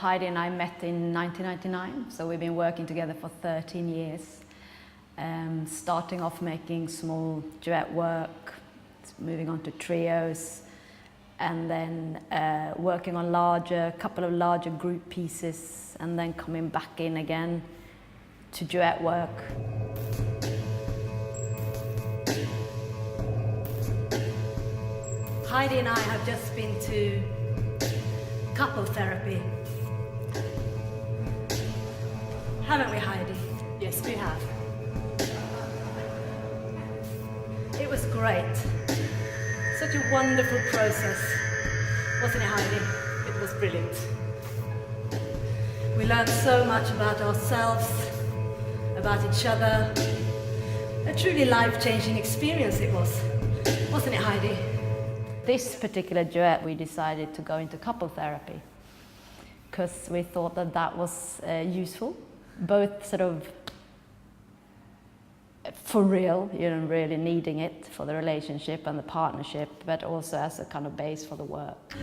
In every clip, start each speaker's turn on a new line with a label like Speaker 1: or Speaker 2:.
Speaker 1: Heidi and I met in 1999, so we've been working together for 13 years. Starting off making small duet work, moving on to trios, and then working on couple of larger group pieces, and then coming back in again to duet work. Heidi and I have just been to couple therapy. Haven't we, Heidi?
Speaker 2: Yes, we have.
Speaker 1: It was great. Such a wonderful process. Wasn't it, Heidi?
Speaker 2: It was brilliant.
Speaker 1: We learned so much about ourselves, about each other. A truly life-changing experience it was. Wasn't it, Heidi? This particular duet, we decided to go into couple therapy because we thought that that was useful, both sort of for real, really needing it for the relationship and the partnership, but also as a kind of base for the work.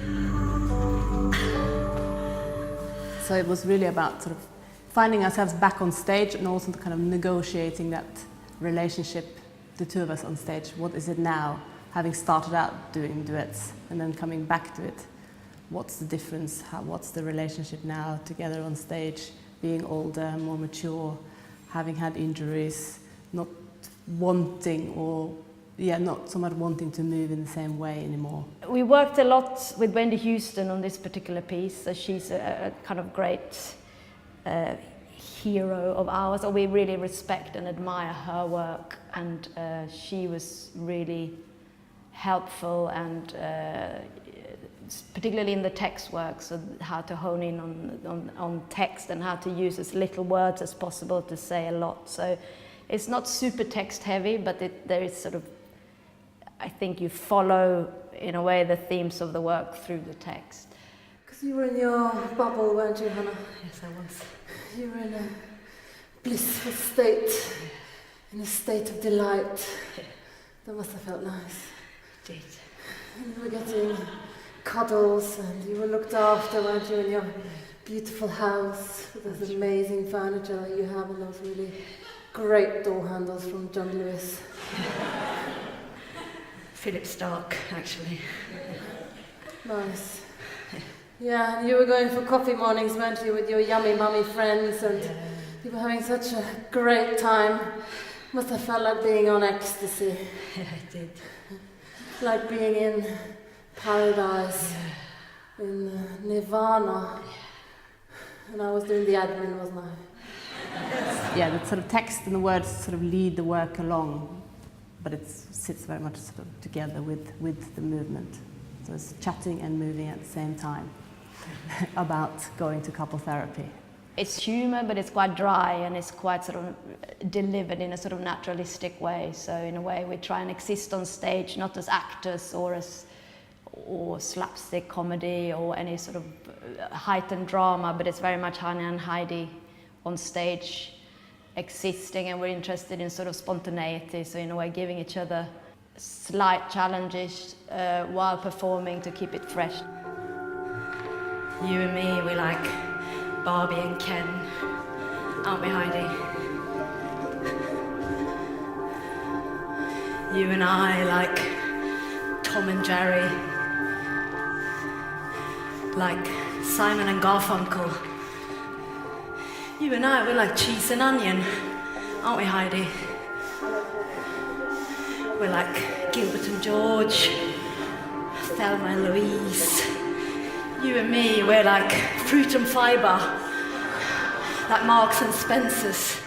Speaker 2: So it was really about sort of finding ourselves back on stage and also kind of negotiating that relationship, the two of us on stage. What is it now? Having started out doing duets and then coming back to it, what's the difference? What's the relationship now together on stage, being older, more mature, having had injuries, not so much wanting to move in the same way anymore.
Speaker 1: We worked a lot with Wendy Houston on this particular piece, so she's a kind of great hero of ours, or we really respect and admire her work, and she was really helpful, and particularly in the text work, so how to hone in on text and how to use as little words as possible to say a lot. So it's not super text heavy, but there is sort of, I think you follow in a way the themes of the work through the text.
Speaker 3: Because you were in your bubble, weren't you, Hannah?
Speaker 1: Yes, I was.
Speaker 3: You were in a blissful state, in a state of delight. That must have felt nice.
Speaker 1: Did.
Speaker 3: And you were getting cuddles and you were looked after, weren't you, in your beautiful house with those amazing furniture that you have and those really great door handles from John Lewis.
Speaker 1: Philip Stark, actually.
Speaker 3: Nice. Yeah, and you were going for coffee mornings, weren't you, with your yummy mummy friends, and you were having such a great time. Must have felt like being on ecstasy.
Speaker 1: Yeah, I did.
Speaker 3: Like being in paradise, in nirvana. And I was doing the admin, wasn't I?
Speaker 2: Yeah, the sort of text and the words sort of lead the work along, but it sits very much sort of together with the movement. So it's chatting and moving at the same time about going to couple therapy.
Speaker 1: It's humour, but it's quite dry and it's quite sort of delivered in a sort of naturalistic way. So in a way we try and exist on stage, not as actors or slapstick comedy or any sort of heightened drama, but it's very much Hannah and Heidi on stage existing, and we're interested in sort of spontaneity, so in a way giving each other slight challenges while performing to keep it fresh. You and me, we like Barbie and Ken, aren't we, Heidi? You and I like Tom and Jerry, like Simon and Garfunkel. You and I, we're like cheese and onion, aren't we, Heidi? We're like Gilbert and George, Thelma and Louise. You and me, we're like fruit and fibre, like Marks and Spencers.